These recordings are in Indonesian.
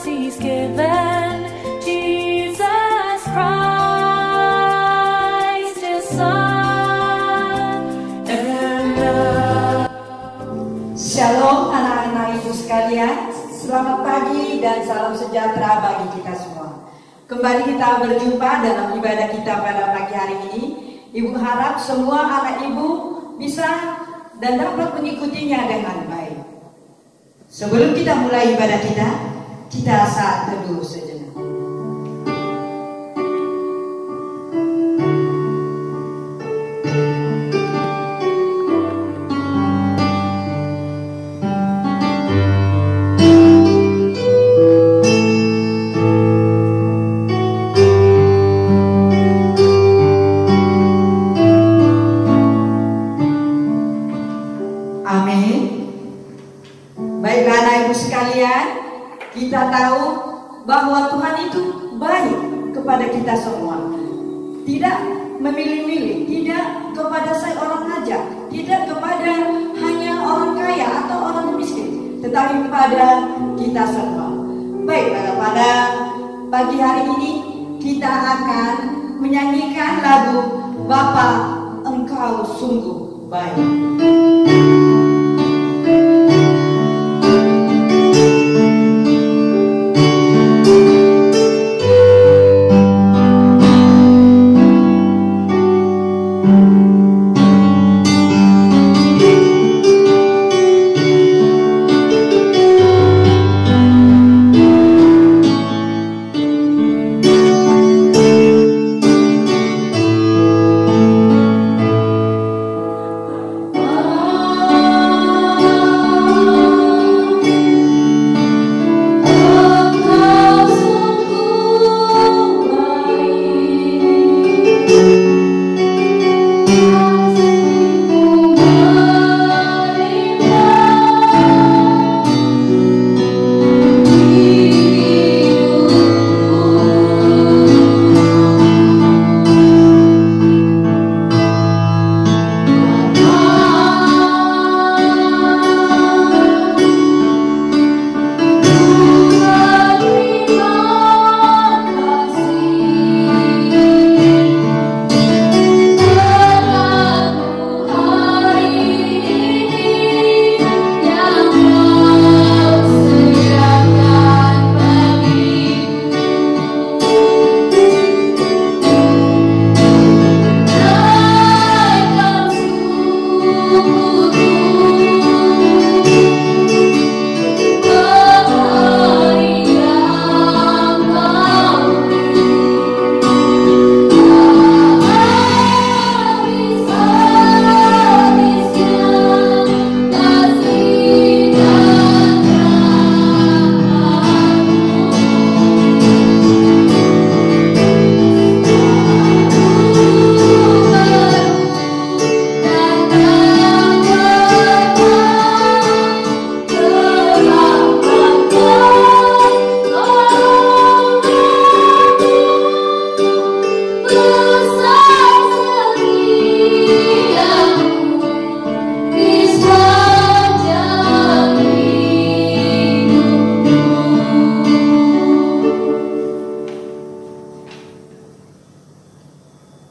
He's given. Jesus Christ, His Son and love. Shalom anak-anak ibu sekalian, selamat pagi dan salam sejahtera bagi kita semua. Kembali kita berjumpa dalam ibadah kita pada pagi hari ini. Ibu harap semua anak ibu bisa dan dapat mengikutinya dengan baik. Sebelum kita mulai ibadah kita saat teduh sejenak. Kita tahu bahwa Tuhan itu baik kepada kita semua. Tidak memilih-milih, tidak kepada seorang saja, tidak kepada hanya orang kaya atau orang miskin, tetapi kepada kita semua. Baik, pada pagi hari ini kita akan menyanyikan lagu Bapa Engkau Sungguh Baik.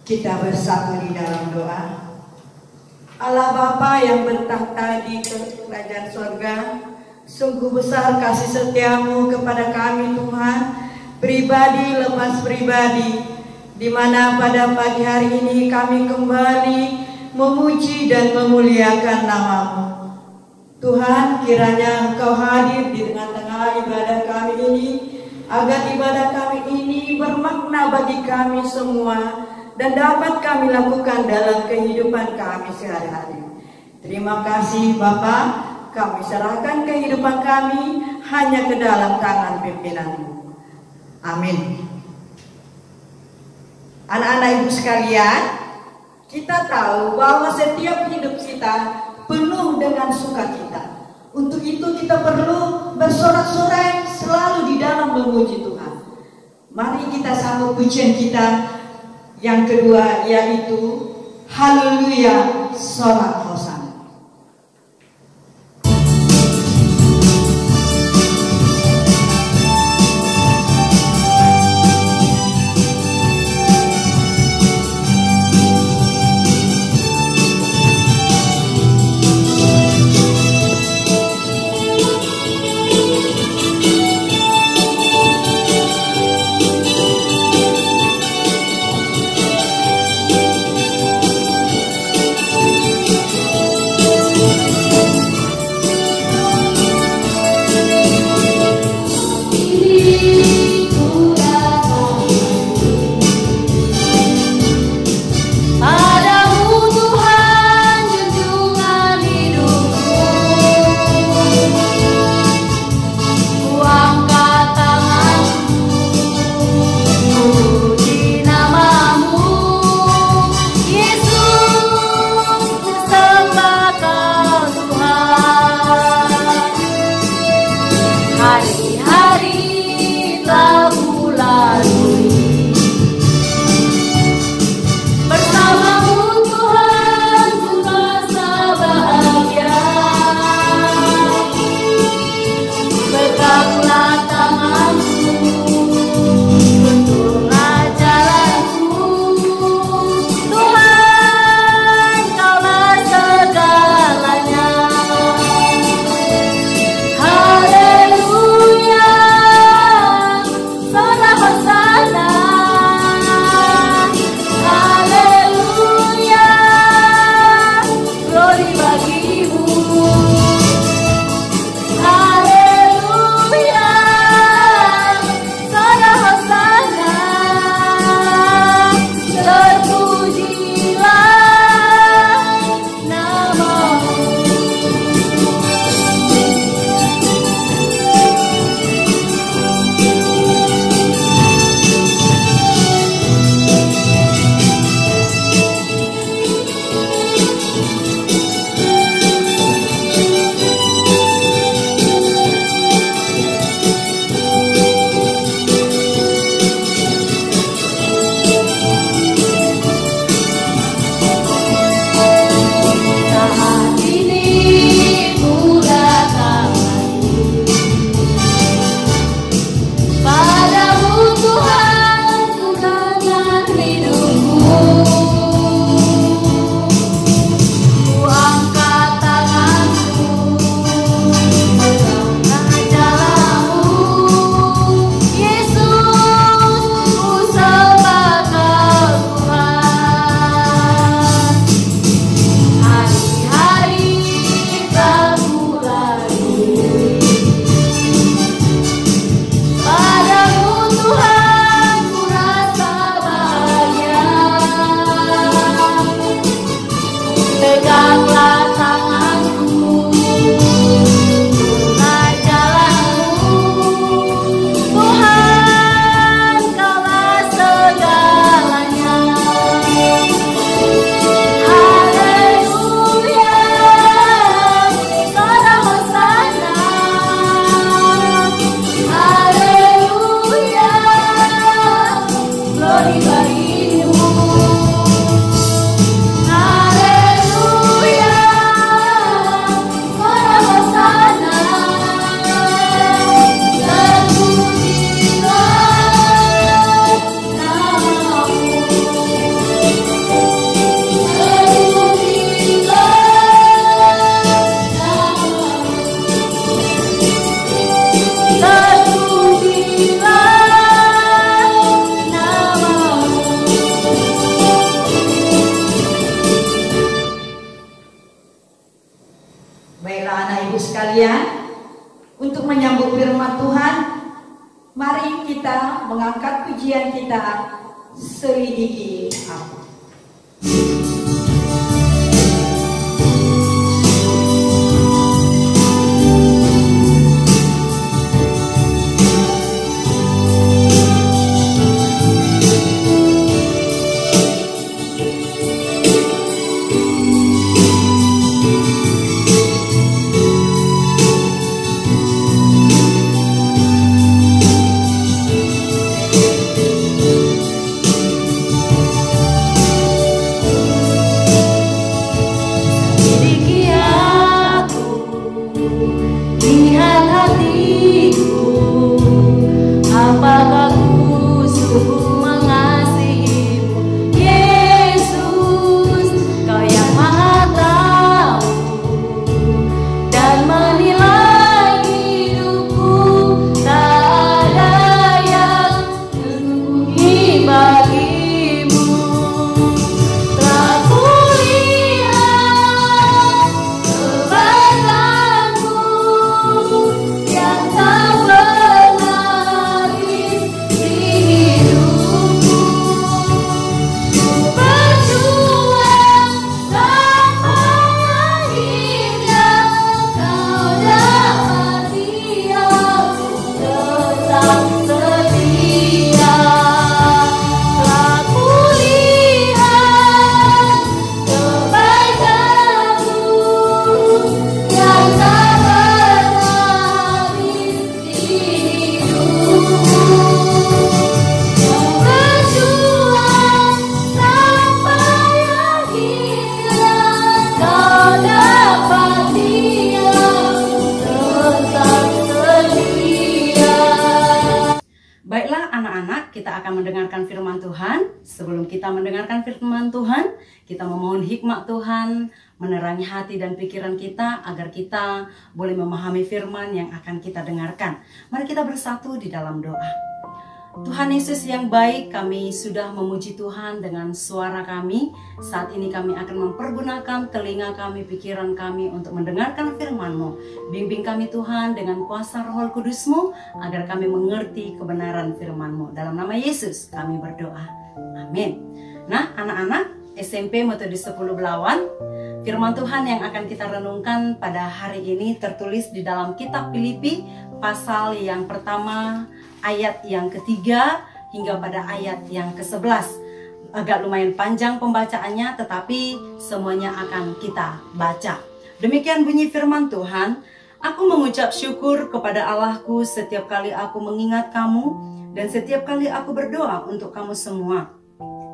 Kita bersatu di dalam doa. Allah Bapa yang bertahta di kerajaan surga, sungguh besar kasih setiamu kepada kami Tuhan, pribadi lepas pribadi, di mana pada pagi hari ini kami kembali memuji dan memuliakan nama-Mu. Tuhan, kiranya Engkau hadir di tengah-tengah ibadah kami ini, agar ibadah kami ini bermakna bagi kami semua dan dapat kami lakukan dalam kehidupan kami sehari-hari. Terima kasih Bapa, kami serahkan kehidupan kami hanya ke dalam tangan pimpinan-Mu. Amin. Anak-anak ibu sekalian, kita tahu bahwa setiap hidup kita penuh dengan sukacita. Untuk itu kita perlu bersorak-sorai selalu di dalam memuji Tuhan. Mari kita sambut pujian kita yang kedua, yaitu Haleluya, sorak hosana. sekalian, untuk menyambut firman Tuhan, mari kita mengangkat pujian kita, Selidiki Aku. anak-anak, kita akan mendengarkan firman Tuhan. Sebelum kita mendengarkan firman Tuhan, kita memohon hikmat Tuhan menerangi hati dan pikiran kita agar kita boleh memahami firman yang akan kita dengarkan. Mari kita bersatu di dalam doa. Tuhan Yesus yang baik, kami sudah memuji Tuhan dengan suara kami. Saat ini kami akan mempergunakan telinga kami, pikiran kami untuk mendengarkan firman-Mu. Bimbing kami Tuhan dengan kuasa Roh Kudus-Mu agar kami mengerti kebenaran firman-Mu. Dalam nama Yesus kami berdoa. Amin. Nah, anak-anak SMP Metode 10 Belawan, firman Tuhan yang akan kita renungkan pada hari ini tertulis di dalam kitab Filipi pasal yang pertama, ayat yang ketiga hingga pada ayat yang ke-11. Agak lumayan panjang pembacaannya, tetapi semuanya akan kita baca. Demikian bunyi firman Tuhan. Aku mengucap syukur kepada Allahku setiap kali aku mengingat kamu dan setiap kali aku berdoa untuk kamu semua.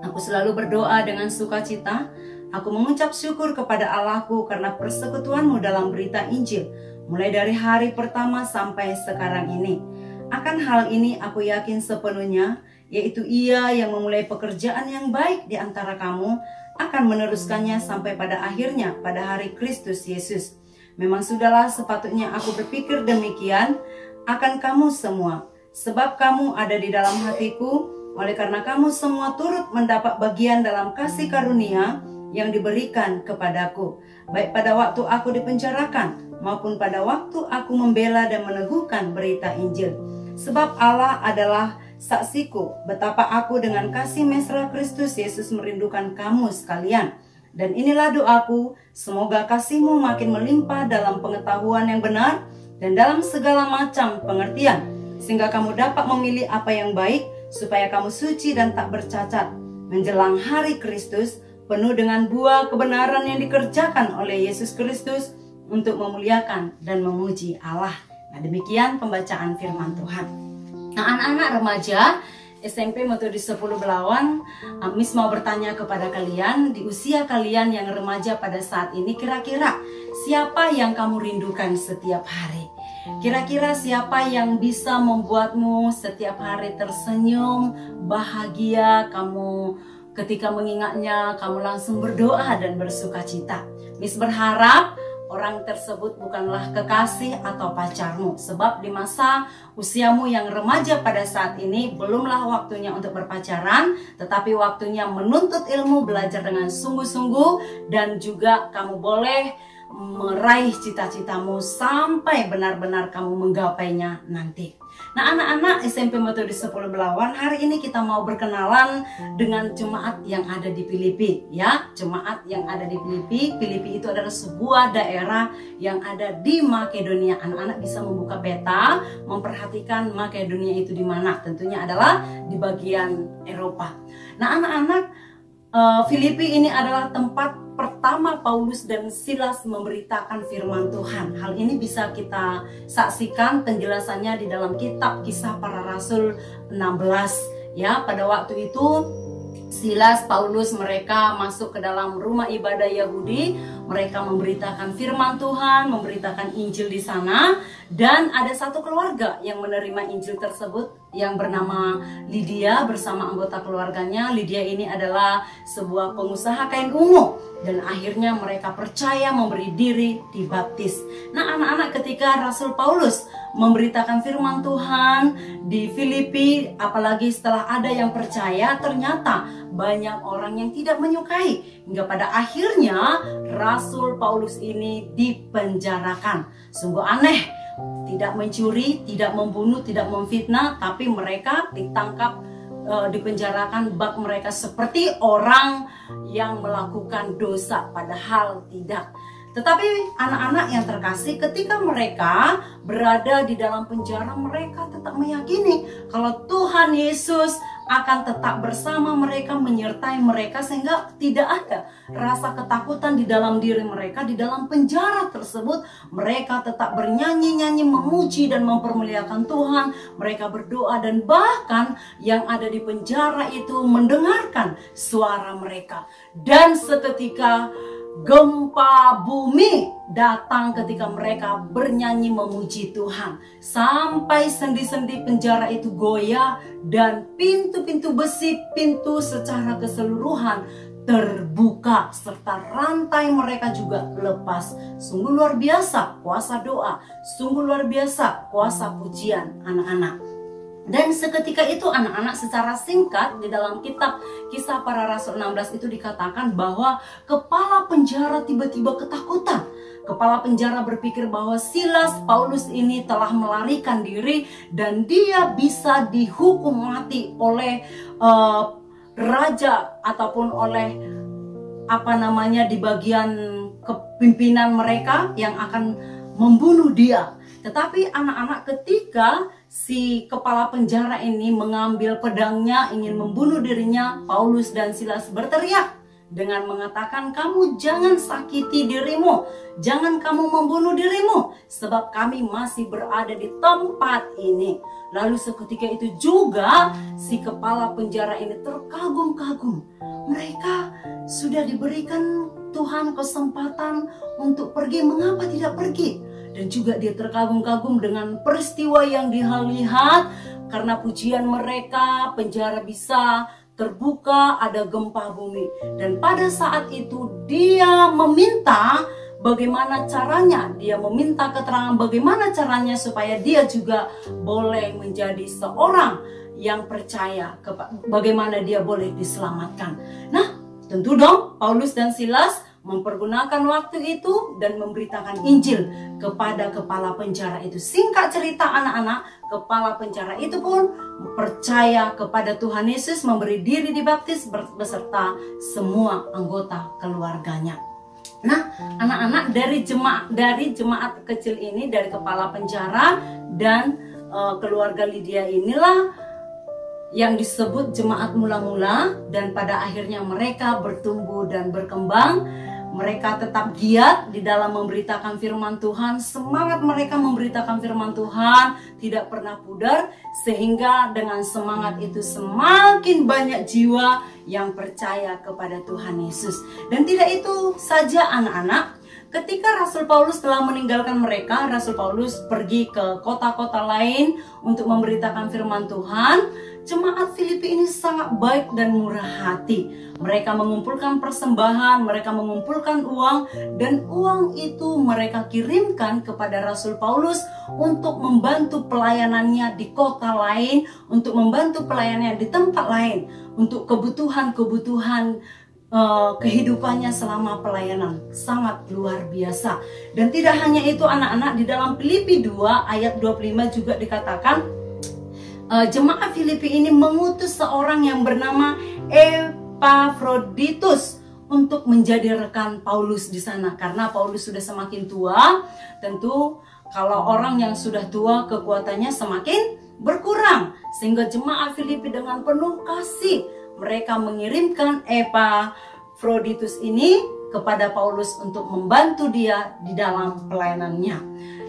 Aku selalu berdoa dengan sukacita. Aku mengucap syukur kepada Allahku karena persekutuanmu dalam berita Injil, mulai dari hari pertama sampai sekarang ini. Akan hal ini aku yakin sepenuhnya, yaitu Ia yang memulai pekerjaan yang baik di antara kamu akan meneruskannya sampai pada akhirnya pada hari Kristus Yesus. Memang sudahlah sepatutnya aku berpikir demikian akan kamu semua, sebab kamu ada di dalam hatiku, oleh karena kamu semua turut mendapat bagian dalam kasih karunia yang diberikan kepadaku, baik pada waktu aku dipenjarakan maupun pada waktu aku membela dan meneguhkan berita Injil. Sebab Allah adalah saksiku betapa aku dengan kasih mesra Kristus Yesus merindukan kamu sekalian. Dan inilah doaku, semoga kasihmu makin melimpah dalam pengetahuan yang benar dan dalam segala macam pengertian, sehingga kamu dapat memilih apa yang baik, supaya kamu suci dan tak bercacat menjelang hari Kristus, penuh dengan buah kebenaran yang dikerjakan oleh Yesus Kristus untuk memuliakan dan memuji Allah. Nah, demikian pembacaan firman Tuhan. Nah, anak-anak remaja SMP Metode 10 Belawan, Miss mau bertanya kepada kalian, di usia kalian yang remaja pada saat ini, kira-kira siapa yang kamu rindukan setiap hari? Kira-kira siapa yang bisa membuatmu setiap hari tersenyum, bahagia, kamu ketika mengingatnya, kamu langsung berdoa dan bersuka cita? Miss berharap orang tersebut bukanlah kekasih atau pacarmu, sebab di masa usiamu yang remaja pada saat ini belumlah waktunya untuk berpacaran, tetapi waktunya menuntut ilmu, belajar dengan sungguh-sungguh, dan juga kamu boleh meraih cita-citamu sampai benar-benar kamu menggapainya nanti. Nah, anak-anak SMP Metode 10 Belawan, hari ini kita mau berkenalan dengan jemaat yang ada di Filipi, ya. Jemaat yang ada di Filipi. Filipi itu adalah sebuah daerah yang ada di Makedonia. Anak-anak bisa membuka peta, memperhatikan Makedonia itu di mana. Tentunya adalah di bagian Eropa. Nah, anak-anak, Filipi ini adalah tempat pertama Paulus dan Silas memberitakan firman Tuhan. Hal ini bisa kita saksikan penjelasannya di dalam kitab Kisah Para Rasul 16. Ya, pada waktu itu Silas, Paulus, mereka masuk ke dalam rumah ibadah Yahudi. Mereka memberitakan firman Tuhan, memberitakan Injil di sana. Dan ada satu keluarga yang menerima Injil tersebut yang bernama Lydia bersama anggota keluarganya. Lydia ini adalah sebuah pengusaha kain ungu. Dan akhirnya mereka percaya, memberi diri, dibaptis. Nah, anak-anak, ketika Rasul Paulus memberitakan firman Tuhan di Filipi, apalagi setelah ada yang percaya, ternyata banyak orang yang tidak menyukai. Hingga pada akhirnya Rasul Paulus ini dipenjarakan. Sungguh aneh, tidak mencuri, tidak membunuh, tidak memfitnah, tapi mereka ditangkap, dipenjarakan, bak mereka seperti orang yang melakukan dosa, padahal tidak. Tetapi anak-anak yang terkasih, ketika mereka berada di dalam penjara, mereka tetap meyakini kalau Tuhan Yesus akan tetap bersama mereka, menyertai mereka, sehingga tidak ada rasa ketakutan di dalam diri mereka. Di dalam penjara tersebut mereka tetap bernyanyi-nyanyi, memuji dan mempermuliakan Tuhan. Mereka berdoa dan bahkan yang ada di penjara itu mendengarkan suara mereka. Dan seketika gempa bumi datang ketika mereka bernyanyi memuji Tuhan. Sampai sendi-sendi penjara itu goyah dan pintu-pintu besi, pintu secara keseluruhan terbuka serta rantai mereka juga lepas. Sungguh luar biasa kuasa doa, sungguh luar biasa kuasa pujian anak-anak. Dan seketika itu anak-anak, secara singkat di dalam kitab Kisah Para Rasul 16 itu dikatakan bahwa kepala penjara tiba-tiba ketakutan. Kepala penjara berpikir bahwa Silas, Paulus ini telah melarikan diri dan dia bisa dihukum mati oleh raja ataupun oleh di bagian kepimpinan mereka yang akan membunuh dia. Tetapi anak-anak, ketika si kepala penjara ini mengambil pedangnya ingin membunuh dirinya, Paulus dan Silas berteriak dengan mengatakan, kamu jangan sakiti dirimu, jangan kamu membunuh dirimu, sebab kami masih berada di tempat ini. Lalu seketika itu juga si kepala penjara ini terkagum-kagum. Mereka sudah diberikan Tuhan kesempatan untuk pergi, mengapa tidak pergi? Dan juga dia terkagum-kagum dengan peristiwa yang dilihat. Karena pujian mereka, penjara bisa terbuka, ada gempa bumi. Dan pada saat itu dia meminta bagaimana caranya. Dia meminta keterangan bagaimana caranya supaya dia juga boleh menjadi seorang yang percaya, bagaimana dia boleh diselamatkan. Nah, tentu dong Paulus dan Silas mempergunakan waktu itu dan memberitakan Injil kepada kepala penjara itu. Singkat cerita anak-anak, kepala penjara itu pun percaya kepada Tuhan Yesus, memberi diri dibaptis beserta semua anggota keluarganya. Nah, anak-anak, dari jemaat kecil ini, dari kepala penjara dan keluarga Lydia inilah yang disebut jemaat mula-mula, dan pada akhirnya mereka bertumbuh dan berkembang. Mereka tetap giat di dalam memberitakan firman Tuhan. Semangat mereka memberitakan firman Tuhan tidak pernah pudar, sehingga dengan semangat itu semakin banyak jiwa yang percaya kepada Tuhan Yesus. Dan tidak itu saja anak-anak, ketika Rasul Paulus telah meninggalkan mereka, Rasul Paulus pergi ke kota-kota lain untuk memberitakan firman Tuhan. Jemaat Filipi ini sangat baik dan murah hati. Mereka mengumpulkan persembahan, mereka mengumpulkan uang, dan uang itu mereka kirimkan kepada Rasul Paulus untuk membantu pelayanannya di kota lain, untuk membantu pelayanannya di tempat lain, untuk kebutuhan-kebutuhan kehidupannya selama pelayanan. Sangat luar biasa. Dan tidak hanya itu anak-anak, di dalam Filipi 2 ayat 25 juga dikatakan jemaat Filipi ini mengutus seorang yang bernama Epafroditus untuk menjadi rekan Paulus di sana. Karena Paulus sudah semakin tua, tentu kalau orang yang sudah tua kekuatannya semakin berkurang. Sehingga jemaat Filipi dengan penuh kasih mereka mengirimkan Epafroditus ini kepada Paulus untuk membantu dia di dalam pelayanannya.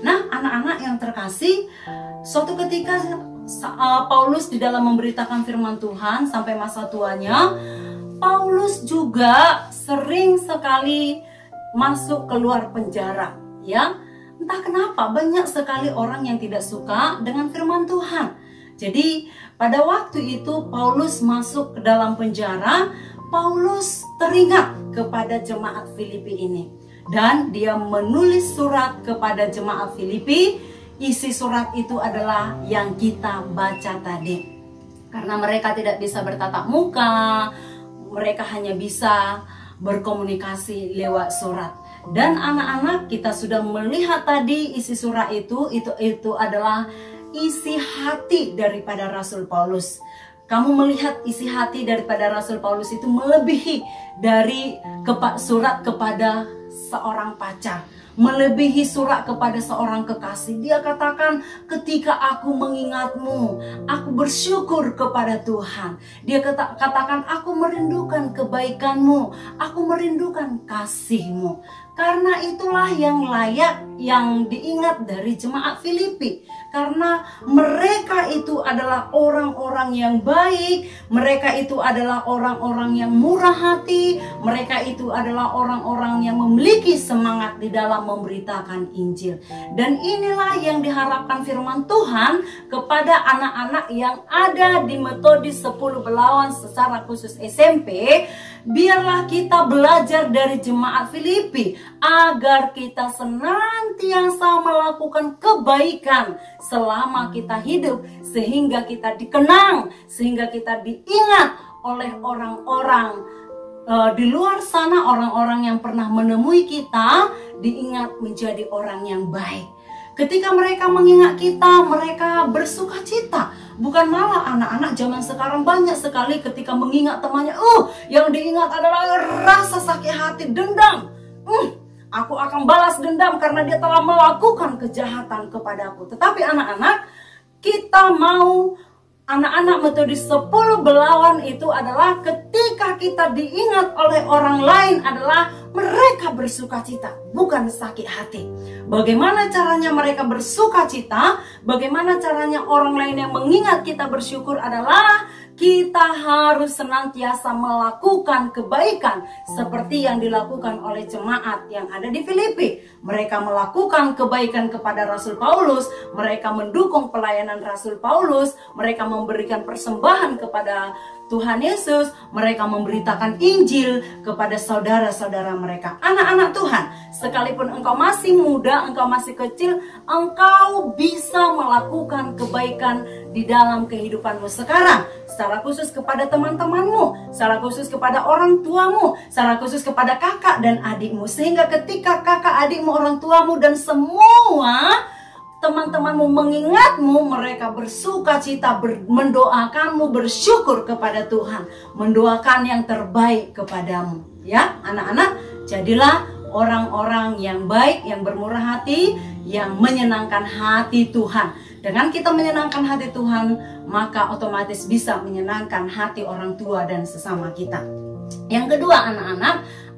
Nah, anak-anak yang terkasih, suatu ketika Paulus di dalam memberitakan firman Tuhan sampai masa tuanya, Paulus juga sering sekali masuk keluar penjara, ya. Entah kenapa banyak sekali orang yang tidak suka dengan firman Tuhan. Jadi pada waktu itu Paulus masuk ke dalam penjara, Paulus teringat kepada jemaat Filipi ini dan dia menulis surat kepada jemaat Filipi. Isi surat itu adalah yang kita baca tadi. Karena mereka tidak bisa bertatap muka, mereka hanya bisa berkomunikasi lewat surat. Dan anak-anak, kita sudah melihat tadi isi surat itu adalah isi hati daripada Rasul Paulus. Kamu melihat isi hati daripada Rasul Paulus itu melebihi dari surat kepada seorang pacar, melebihi surat kepada seorang kekasih. Dia katakan, ketika aku mengingatmu, aku bersyukur kepada Tuhan. Dia katakan, aku merindukan kebaikanmu, aku merindukan kasihmu. Karena itulah yang layak, yang diingat dari jemaat Filipi. Karena mereka itu adalah orang-orang yang baik, mereka itu adalah orang-orang yang murah hati, mereka itu adalah orang-orang yang memiliki semangat di dalam memberitakan Injil. Dan inilah yang diharapkan firman Tuhan kepada anak-anak yang ada di Metodis 10 Belawan secara khusus SMP. Biarlah kita belajar dari jemaat Filipi agar kita senantiasa melakukan kebaikan selama kita hidup, sehingga kita dikenang, sehingga kita diingat oleh orang-orang di luar sana, orang-orang yang pernah menemui kita, diingat menjadi orang yang baik. Ketika mereka mengingat kita, mereka bersuka cita. Bukan malah anak-anak zaman sekarang banyak sekali ketika mengingat temannya, yang diingat adalah rasa sakit hati, dendam. Aku akan balas dendam karena dia telah melakukan kejahatan kepadaku. Tetapi anak-anak, kita mau anak-anak Metodis 10 Belawan itu adalah ketika kita diingat oleh orang lain adalah mereka bersuka cita, bukan sakit hati. Bagaimana caranya mereka bersuka cita? Bagaimana caranya orang lain yang mengingat kita bersyukur adalah kita harus senantiasa melakukan kebaikan seperti yang dilakukan oleh jemaat yang ada di Filipi. Mereka melakukan kebaikan kepada Rasul Paulus, mereka mendukung pelayanan Rasul Paulus, mereka memberikan persembahan kepada Tuhan Yesus, mereka memberitakan Injil kepada saudara-saudara mereka. Anak-anak Tuhan, sekalipun engkau masih muda, engkau masih kecil, engkau bisa melakukan kebaikan di dalam kehidupanmu sekarang. Secara khusus kepada teman-temanmu, secara khusus kepada orang tuamu, secara khusus kepada kakak dan adikmu. Sehingga ketika kakak, adikmu, orang tuamu, dan semua teman-temanmu mengingatmu, mereka bersuka cita, mendoakanmu, bersyukur kepada Tuhan, mendoakan yang terbaik kepadamu. Ya, anak-anak, jadilah orang-orang yang baik, yang bermurah hati, yang menyenangkan hati Tuhan. Dengan kita menyenangkan hati Tuhan, maka otomatis bisa menyenangkan hati orang tua dan sesama kita. Yang kedua,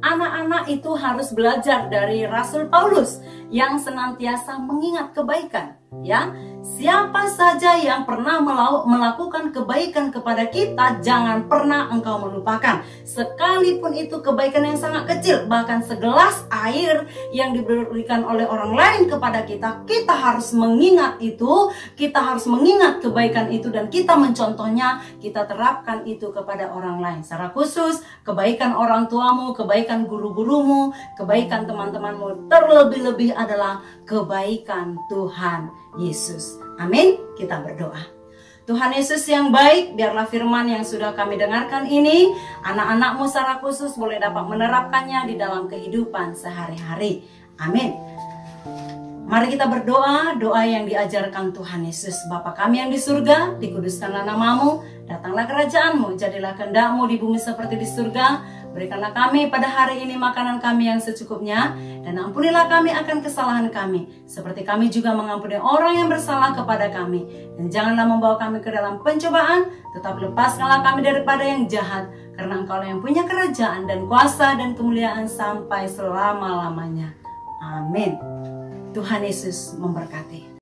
anak-anak itu harus belajar dari Rasul Paulus yang senantiasa mengingat kebaikan. Ya, siapa saja yang pernah melakukan kebaikan kepada kita, jangan pernah engkau melupakan. Sekalipun itu kebaikan yang sangat kecil, bahkan segelas air yang diberikan oleh orang lain kepada kita, kita harus mengingat itu, kita harus mengingat kebaikan itu, dan kita mencontohnya, kita terapkan itu kepada orang lain. Secara khusus, kebaikan orang tuamu, kebaikan guru-gurumu, kebaikan teman-temanmu, terlebih-lebih adalah kebaikan Tuhan Yesus. Amin. Kita berdoa. Tuhan Yesus yang baik, biarlah firman yang sudah kami dengarkan ini, anak-anakmu secara khusus boleh dapat menerapkannya di dalam kehidupan sehari-hari. Amin. Mari kita berdoa, doa yang diajarkan Tuhan Yesus. Bapa kami yang di surga, dikuduskanlah namamu, datanglah kerajaanmu, jadilah kehendak-mu di bumi seperti di surga. Berikanlah kami pada hari ini makanan kami yang secukupnya, dan ampunilah kami akan kesalahan kami, seperti kami juga mengampuni orang yang bersalah kepada kami. Dan janganlah membawa kami ke dalam pencobaan, tetapi lepaskanlah kami daripada yang jahat, karena Engkau yang punya kerajaan dan kuasa dan kemuliaan sampai selama-lamanya. Amin. Tuhan Yesus memberkati.